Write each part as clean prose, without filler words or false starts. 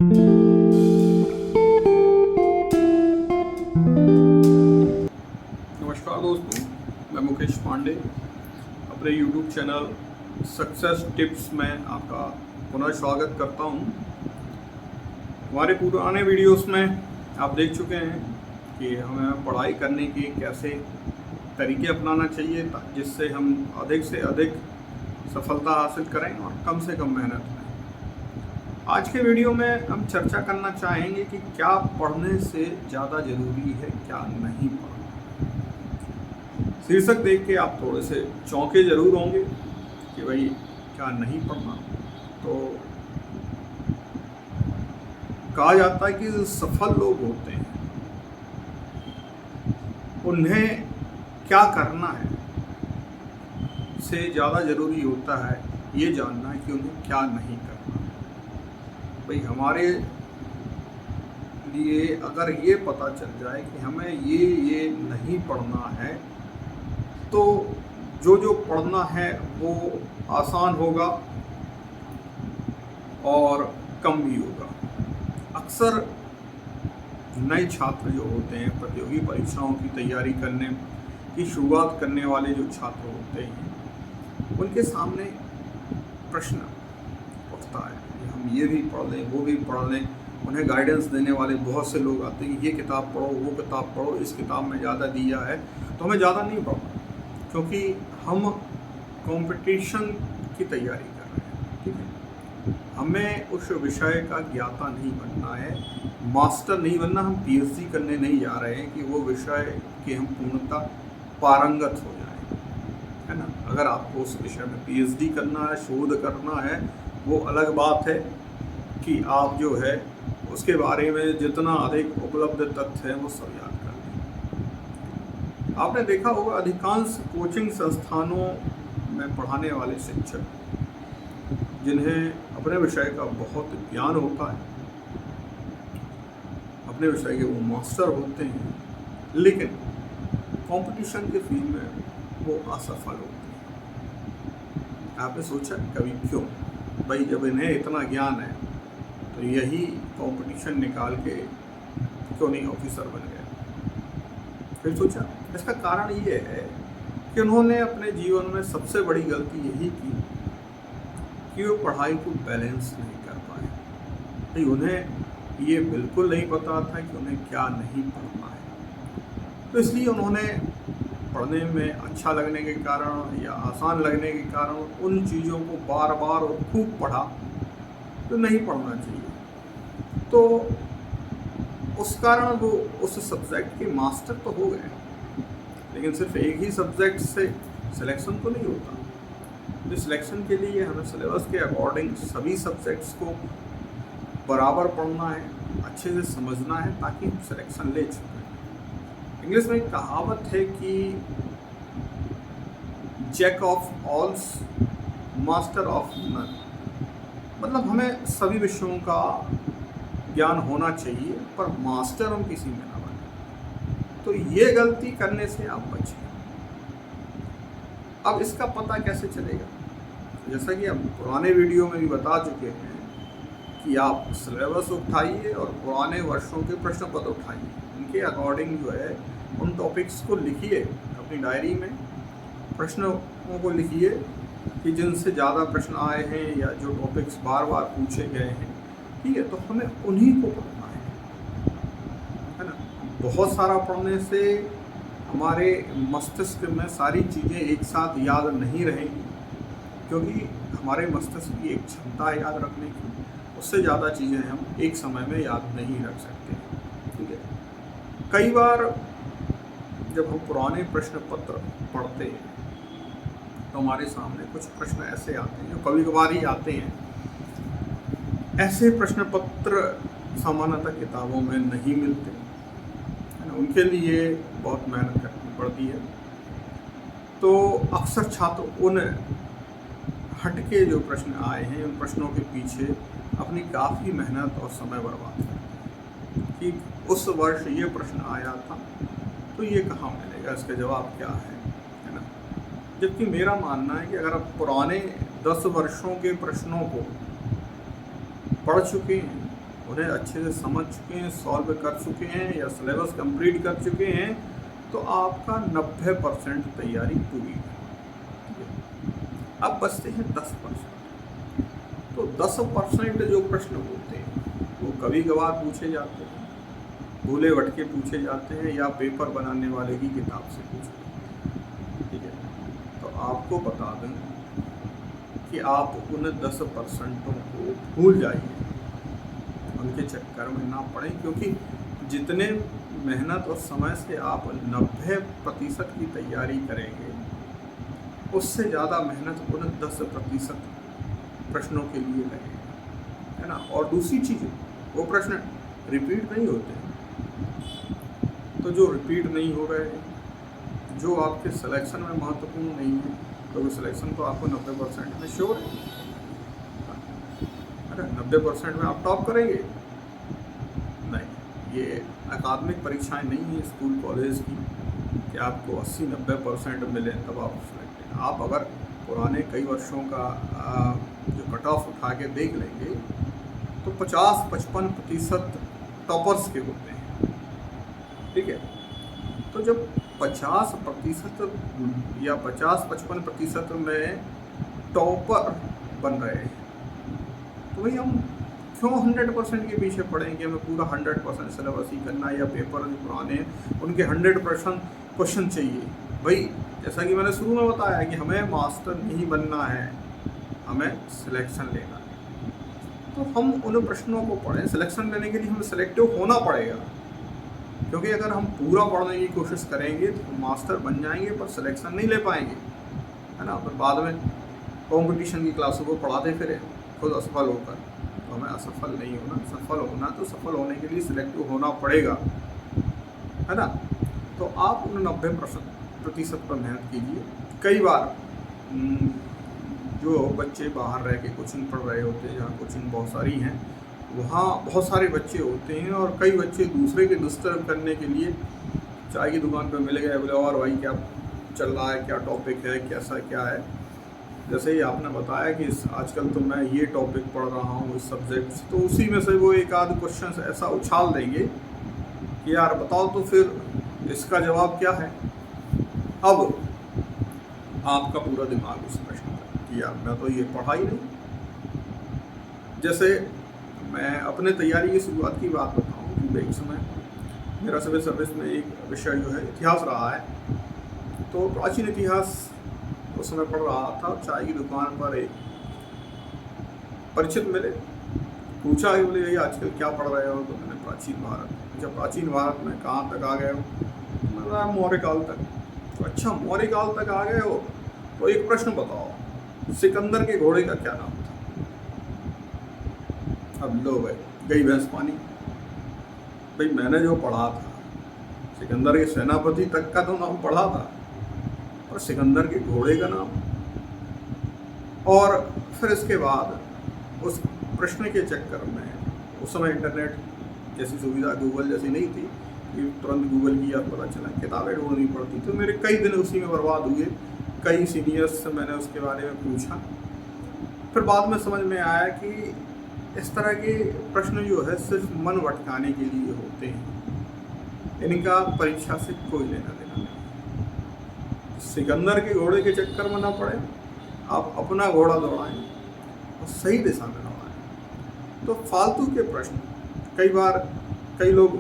नमस्कार दोस्तों, मैं मुकेश पांडे अपने YouTube चैनल सक्सेस टिप्स में आपका पुनः स्वागत करता हूं। हमारे पुराने वीडियोस में आप देख चुके हैं कि हमें पढ़ाई करने के कैसे तरीके अपनाना चाहिए जिससे हम अधिक से अधिक सफलता हासिल करें और कम से कम मेहनत में। आज के वीडियो में हम चर्चा करना चाहेंगे कि क्या पढ़ने से ज़्यादा ज़रूरी है, क्या नहीं पढ़ना। शीर्षक देख के आप थोड़े से चौंके ज़रूर होंगे कि भाई क्या नहीं पढ़ना। तो कहा जाता है कि जो सफल लोग होते हैं उन्हें क्या करना है से ज़्यादा ज़रूरी होता है ये जानना है कि उन्हें क्या नहीं करना। भाई हमारे लिए अगर ये पता चल जाए कि हमें ये नहीं पढ़ना है तो जो पढ़ना है वो आसान होगा और कम भी होगा। अक्सर नए छात्र जो होते हैं, प्रतियोगी परीक्षाओं की तैयारी करने की शुरुआत करने वाले जो छात्र होते हैं, उनके सामने प्रश्न उठता है कि हम ये भी पढ़ लें, वो भी पढ़ लें। उन्हें गाइडेंस देने वाले बहुत से लोग आते हैं कि ये किताब पढ़ो, वो किताब पढ़ो, इस किताब में ज़्यादा दिया है तो हमें ज़्यादा नहीं पढ़ना, क्योंकि हम कंपटीशन की तैयारी कर रहे हैं। ठीक है, हमें उस विषय का ज्ञाता नहीं बनना है, मास्टर नहीं बनना। हम पीएचडी करने नहीं जा रहे हैं कि वो विषय के हम पूर्णतः पारंगत हो जाएं, है ना। अगर आपको उस विषय में पीएचडी करना है, शोध करना है, वो अलग बात है कि आप जो है उसके बारे में जितना अधिक उपलब्ध तथ्य है वो सब याद कर लें। आपने देखा होगा अधिकांश कोचिंग संस्थानों में पढ़ाने वाले शिक्षक जिन्हें अपने विषय का बहुत ज्ञान होता है, अपने विषय के वो मास्टर होते हैं, लेकिन कंपटीशन के फील्ड में वो असफल होते हैं। आपने सोचा कभी क्यों? भाई जब इन्हें इतना ज्ञान है तो यही कंपटीशन निकाल के क्यों नहीं ऑफिसर बन गए? फिर सोचा इसका कारण ये है कि उन्होंने अपने जीवन में सबसे बड़ी गलती यही की कि वो पढ़ाई को बैलेंस नहीं कर पाए। तो उन्हें ये बिल्कुल नहीं पता था कि उन्हें क्या नहीं पढ़ना है, तो इसलिए उन्होंने पढ़ने में अच्छा लगने के कारण या आसान लगने के कारण उन चीज़ों को बार बार और खूब पढ़ा तो नहीं पढ़ना चाहिए। तो उस कारण वो उस सब्जेक्ट के मास्टर तो हो गए, लेकिन सिर्फ एक ही सब्जेक्ट से सिलेक्शन तो नहीं होता। तो सिलेक्शन के लिए हमें सिलेबस के अकॉर्डिंग सभी सब्जेक्ट्स को बराबर पढ़ना है, अच्छे से समझना है ताकि हम सिलेक्शन ले सकें। इंग्लिश में एक कहावत है कि jack of alls master of none, मतलब हमें सभी विषयों का ज्ञान होना चाहिए पर मास्टर हम किसी में ना बने। तो ये गलती करने से आप बचें। अब इसका पता कैसे चलेगा? जैसा कि हम पुराने वीडियो में भी बता चुके हैं कि आप सिलेबस उठाइए और पुराने वर्षों के प्रश्न पत्र उठाइए, उनके अकॉर्डिंग जो है उन टॉपिक्स को लिखिए अपनी डायरी में, प्रश्नों को लिखिए कि जिनसे ज़्यादा प्रश्न आए हैं या जो टॉपिक्स बार बार पूछे गए हैं। ठीक है, तो हमें उन्हीं को पढ़ना है ना। बहुत सारा पढ़ने से हमारे मस्तिष्क में सारी चीज़ें एक साथ याद नहीं रहेंगी, क्योंकि हमारे मस्तिष्क की एक क्षमता है याद रखने की, उससे ज़्यादा चीज़ें हम एक समय में याद नहीं रख सकते। ठीक है, कई बार जब हम पुराने प्रश्न पत्र पढ़ते हैं तो हमारे सामने कुछ प्रश्न ऐसे आते हैं जो कभी कभार ही आते हैं। ऐसे प्रश्न पत्र सामान्यतः किताबों में नहीं मिलते, है ना, उनके लिए बहुत मेहनत करनी पड़ती है। तो अक्सर छात्र उन हटके जो प्रश्न आए हैं उन प्रश्नों के पीछे अपनी काफ़ी मेहनत और समय बर्बाद करते हैं कि उस वर्ष ये प्रश्न आया था तो ये कहाँ मिलेगा, इसका जवाब क्या है ना। जबकि मेरा मानना है कि अगर आप पुराने 10 वर्षों के प्रश्नों को पढ़ चुके हैं उन्हें अच्छे से समझ चुके हैं, सॉल्व कर चुके हैं या सिलेबस कंप्लीट कर चुके हैं, तो आपका 90% तैयारी पूरी है। अब बचते हैं 10%। तो 10% जो प्रश्न होते हैं वो कभी कभार पूछे जाते हैं, भूले भटके पूछे जाते हैं, या पेपर बनाने वाले की किताब से पूछे जाते हैं। ठीक है, तो आपको बता दें कि आप उन 10% को भूल जाइए, उनके चक्कर में ना पड़ें, क्योंकि जितने मेहनत और समय से आप 90% की तैयारी करेंगे, उससे ज़्यादा मेहनत उन 10% प्रश्नों के लिए लगेगी, है ना। और दूसरी चीज़, वो प्रश्न रिपीट नहीं होते, तो जो रिपीट नहीं हो रहे हैं, जो आपके सिलेक्शन में महत्वपूर्ण नहीं है, तो सिलेक्शन तो आपको 90% में श्योर है। अरे 90% में आप टॉप करेंगे? नहीं, ये अकादमिक परीक्षाएं नहीं है स्कूल कॉलेज की कि आपको 80-90% मिले तब आप सिलेक्ट हैं। आप अगर पुराने कई वर्षों का जो कट ऑफ उठा के देख लेंगे, तो 50-55% टॉपर्स के होते हैं। ठीक है, तो जब 50% या 50-55% में टॉपर बन रहे हैं, तो भाई हम क्यों 100% के पीछे पड़ेंगे? हमें पूरा 100% सिलेबस ही करना है, या पेपर जो पुराने हैं उनके 100% क्वेश्चन चाहिए। भाई जैसा कि मैंने शुरू में बताया कि हमें मास्टर नहीं बनना है, हमें सिलेक्शन लेना है। तो हम उन प्रश्नों को पढ़ें। सिलेक्शन लेने के लिए हमें सिलेक्टिव होना पड़ेगा, क्योंकि अगर हम पूरा पढ़ने की कोशिश करेंगे तो मास्टर बन जाएंगे पर सिलेक्शन नहीं ले पाएंगे, है ना। पर बाद में कंपटीशन की क्लासों को पढ़ाते फिरे खुद असफल होकर, तो हमें असफल नहीं होना। सफल होना तो सफल होने के लिए सिलेक्टिव होना पड़ेगा, है ना। तो आप उन 90% पर मेहनत कीजिए। कई बार जो बच्चे बाहर रह के कोचिंग पढ़ रहे होते हैं, जहाँ कोचिंग बहुत सारी हैं, वहाँ बहुत सारे बच्चे होते हैं, और कई बच्चे दूसरे के डिस्टर्ब करने के लिए चाय की दुकान पर मिल गए, बोले और भाई क्या चल रहा है, क्या टॉपिक है, कैसा क्या है। जैसे ही आपने बताया कि आजकल तो मैं ये टॉपिक पढ़ रहा हूँ इस सब्जेक्ट से, तो उसी में से वो एक आध क्वेश्चन ऐसा उछाल देंगे कि यार बताओ तो फिर इसका जवाब क्या है। अब आपका पूरा दिमाग उस प्रश्न पर कि यार मैं तो ये पढ़ा ही नहीं। जैसे मैं अपने तैयारी की शुरुआत की बात बताऊँ कि एक समय मेरा सिविल सर्विस में एक विषय जो है इतिहास रहा है, तो प्राचीन इतिहास उस समय पढ़ रहा था। चाय की दुकान पर एक परिचित मिले, पूछा कि बोले ये आजकल क्या पढ़ रहे हो? तो मैंने प्राचीन भारत। जब प्राचीन भारत में कहाँ तक आ गए हो? मतलब मौर्य काल तक। तो अच्छा मौर्य काल तक आ गए हो, तो एक प्रश्न बताओ, सिकंदर के घोड़े का क्या नाम था? अब लो भाई गई भैंस पानी। भाई मैंने जो पढ़ा था, सिकंदर के सेनापति तक का तो नाम पढ़ा था, और सिकंदर के घोड़े का नाम। और फिर इसके बाद उस प्रश्न के चक्कर में उस समय इंटरनेट जैसी सुविधा गूगल जैसी नहीं थी कि तुरंत गूगल की याद पता चला, किताबें ढूंढनी पड़ती। तो मेरे कई दिन उसी में बर्बाद हुए। कई सीनियर्स से मैंने उसके बारे में पूछा, फिर बाद में समझ में आया कि इस तरह के प्रश्न जो है सिर्फ मन भटकाने के लिए होते हैं, इनका परीक्षा से कोई लेना देना नहीं। सिकंदर के घोड़े के चक्कर में ना पड़े, आप अपना घोड़ा दौड़ाएं और सही दिशा में दौड़ाएं। तो फालतू के प्रश्न, कई बार कई लोग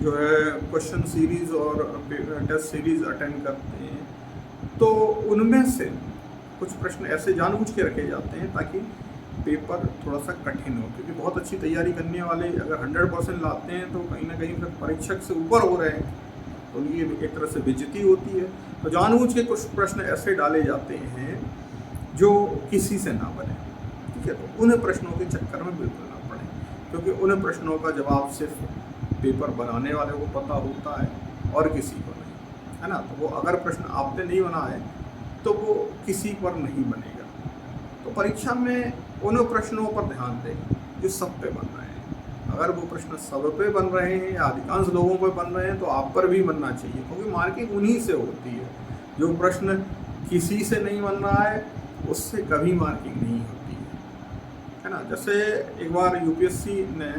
जो है क्वेश्चन सीरीज़ और टेस्ट सीरीज़ अटेंड करते हैं, तो उनमें से कुछ प्रश्न ऐसे जानबूझ के रखे जाते हैं ताकि पेपर थोड़ा सा कठिन हो, क्योंकि बहुत अच्छी तैयारी करने वाले अगर 100% लाते हैं तो कहीं ना कहीं फिर परीक्षक से ऊपर हो रहे हैं, तो उनकी एक तरह से बेइज्जती होती है। तो जानबूझ के कुछ प्रश्न ऐसे डाले जाते हैं जो किसी से ना बने, ठीक है। तो उन प्रश्नों के चक्कर में बिल्कुल ना पड़े, क्योंकि उन प्रश्नों का जवाब सिर्फ पेपर बनाने वाले को पता होता है और किसी को नहीं, है ना। तो वो अगर प्रश्न आपने नहीं बनाए तो वो किसी पर नहीं बनेगा। तो परीक्षा में उन प्रश्नों पर ध्यान दें जो सब पे बन रहे हैं। अगर वो प्रश्न सब पे बन रहे हैं या अधिकांश लोगों पे बन रहे हैं तो आप पर भी बनना चाहिए, क्योंकि मार्किंग उन्हीं से होती है। जो प्रश्न किसी से नहीं बन रहा है उससे कभी मार्किंग नहीं होती है। है ना। जैसे एक बार यूपीएससी ने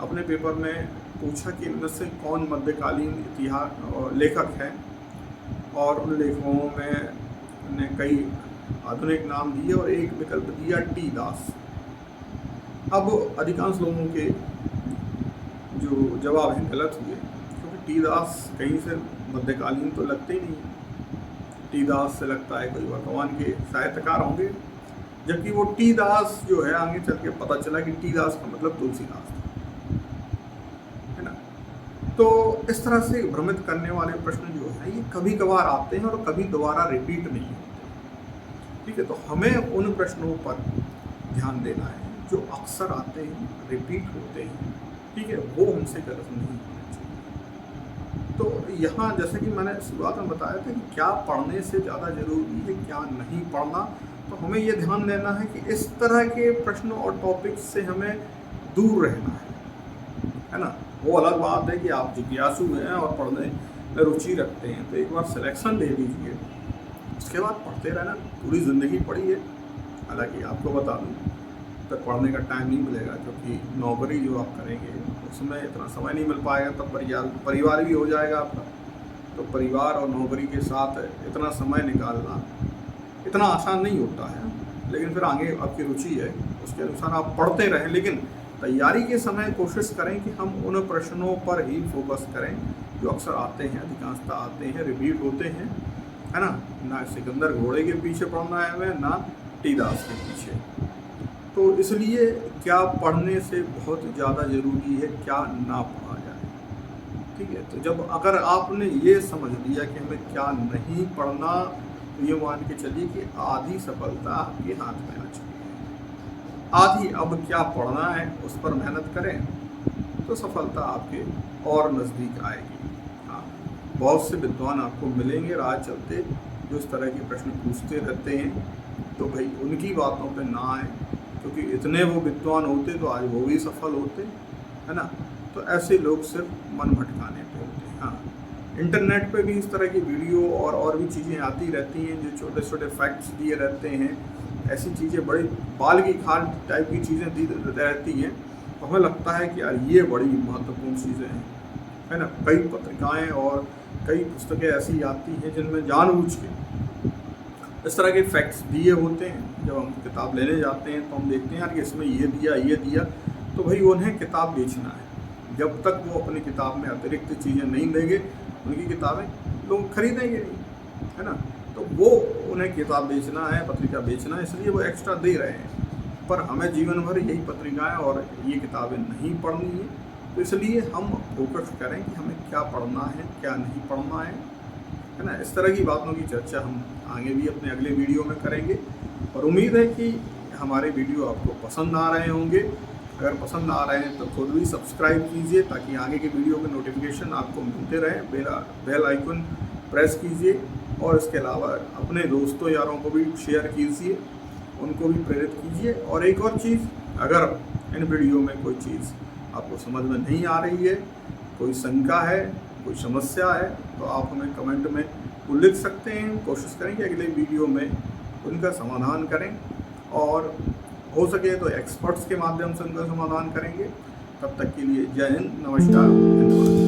अपने पेपर में पूछा कि इनमें से कौन मध्यकालीन इतिहास लेखक हैं, और उन लेखकों में ने कई आधुनिक नाम दिए और एक विकल्प दिया टी दास। अब अधिकांश लोगों के जो जवाब हैं गलत हुए, क्योंकि टी दास कहीं से मध्यकालीन तो लगते ही नहीं। टी दास से लगता है कोई वर्तमान के साहित्यकार होंगे, जबकि वो टी दास जो है आगे चल के पता चला कि टी दास का मतलब तुलसीदास था, है ना। तो इस तरह से भ्रमित करने वाले प्रश्न जो है ये कभी कभार आते हैं और कभी दोबारा रिपीट नहीं होते। ठीक है, तो हमें उन प्रश्नों पर ध्यान देना है जो अक्सर आते हैं, रिपीट होते हैं। ठीक है, वो हमसे गलत नहीं होना चाहिए। तो यहाँ जैसे कि मैंने शुरुआत में बताया था कि क्या पढ़ने से ज़्यादा ज़रूरी है, क्या नहीं पढ़ना, तो हमें ये ध्यान देना है कि इस तरह के प्रश्नों और टॉपिक्स से हमें दूर रहना है ना। वो अलग बात है कि आप जिज्ञासु हैं और पढ़ने में रुचि रखते हैं, तो एक बार सिलेक्शन ले लीजिए, उसके बाद पढ़ते रहना। पूरी ज़िंदगी पढ़ी है, हालांकि आपको बता दूँ तो पढ़ने का टाइम नहीं मिलेगा, क्योंकि नौकरी जो आप करेंगे उसमें इतना समय नहीं मिल पाएगा। तब परिवार भी हो जाएगा आपका, तो परिवार और नौकरी के साथ इतना समय निकालना इतना आसान नहीं होता है। लेकिन फिर आगे आपकी रुचि है, उसके अनुसार आप पढ़ते रहें, लेकिन तैयारी के समय कोशिश करें कि हम उन प्रश्नों पर ही फोकस करें जो अक्सर आते हैं, अधिकांशतः आते हैं, रिपीट होते हैं, है ना सिकंदर घोड़े के पीछे पढ़ना है हमें, ना टी दास के पीछे। तो इसलिए क्या पढ़ने से बहुत ज़्यादा ज़रूरी है, क्या ना पढ़ा जाए। ठीक है, तो जब अगर आपने ये समझ लिया कि हमें क्या नहीं पढ़ना, तो ये मान के चलिए कि आधी सफलता आपके हाथ में आ चुकी है। आधी अब क्या पढ़ना है उस पर मेहनत करें तो सफलता आपके और नज़दीक आएगी। हाँ, बहुत से विद्वान आपको मिलेंगे राह चलते जो इस तरह के प्रश्न पूछते रहते हैं, तो भाई उनकी बातों पे ना आए, क्योंकि इतने वो विद्वान होते तो आज वो भी सफल होते, है ना। तो ऐसे लोग सिर्फ मन भटकाने पे होते हैं। हाँ, इंटरनेट पे भी इस तरह की वीडियो और भी चीज़ें आती रहती हैं जो छोटे छोटे फैक्ट्स दिए रहते हैं, ऐसी चीज़ें बड़ी बाल की खाल टाइप की चीज़ें दी रहती हैं, तो हमें लगता है कि यार ये बड़ी महत्वपूर्ण चीज़ें हैं, है ना। कई पत्रिकाएं और कई पुस्तकें ऐसी आती हैं जिनमें जानबूझ के इस तरह के फैक्ट्स दिए होते हैं। जब हम किताब लेने जाते हैं तो हम देखते हैं यार कि इसमें ये दिया, तो भाई उन्हें किताब बेचना है। जब तक वो अपनी किताब में अतिरिक्त चीज़ें नहीं देंगे, उनकी किताबें लोग खरीदेंगे नहीं, है ना। तो वो उन्हें किताब बेचना है, पत्रिका बेचना है, इसलिए वो एक्स्ट्रा दे रहे हैं। पर हमें जीवन भर यही पत्रिकाएं और ये किताबें नहीं पढ़नी है। तो इसलिए हम फोकस करें कि हमें क्या पढ़ना है, क्या नहीं पढ़ना है ना। इस तरह की बातों की चर्चा हम आगे भी अपने अगले वीडियो में करेंगे, और उम्मीद है कि हमारे वीडियो आपको पसंद आ रहे होंगे। अगर पसंद आ रहे हैं तो खुद भी सब्सक्राइब कीजिए ताकि आगे के वीडियो के नोटिफिकेशन आपको मिलते रहें। बेल आइकन प्रेस कीजिए, और इसके अलावा अपने दोस्तों यारों को भी शेयर कीजिए, उनको भी प्रेरित कीजिए। और एक और चीज़, अगर इन वीडियो में कोई चीज़ आपको समझ में नहीं आ रही है, कोई शंका है, कोई समस्या है, तो आप हमें कमेंट में वो लिख सकते हैं। कोशिश करेंगे अगले वीडियो में उनका समाधान करें, और हो सके तो एक्सपर्ट्स के माध्यम से उनका समाधान करेंगे। तब तक के लिए जय हिंद, नमस्कार, धन्यवाद।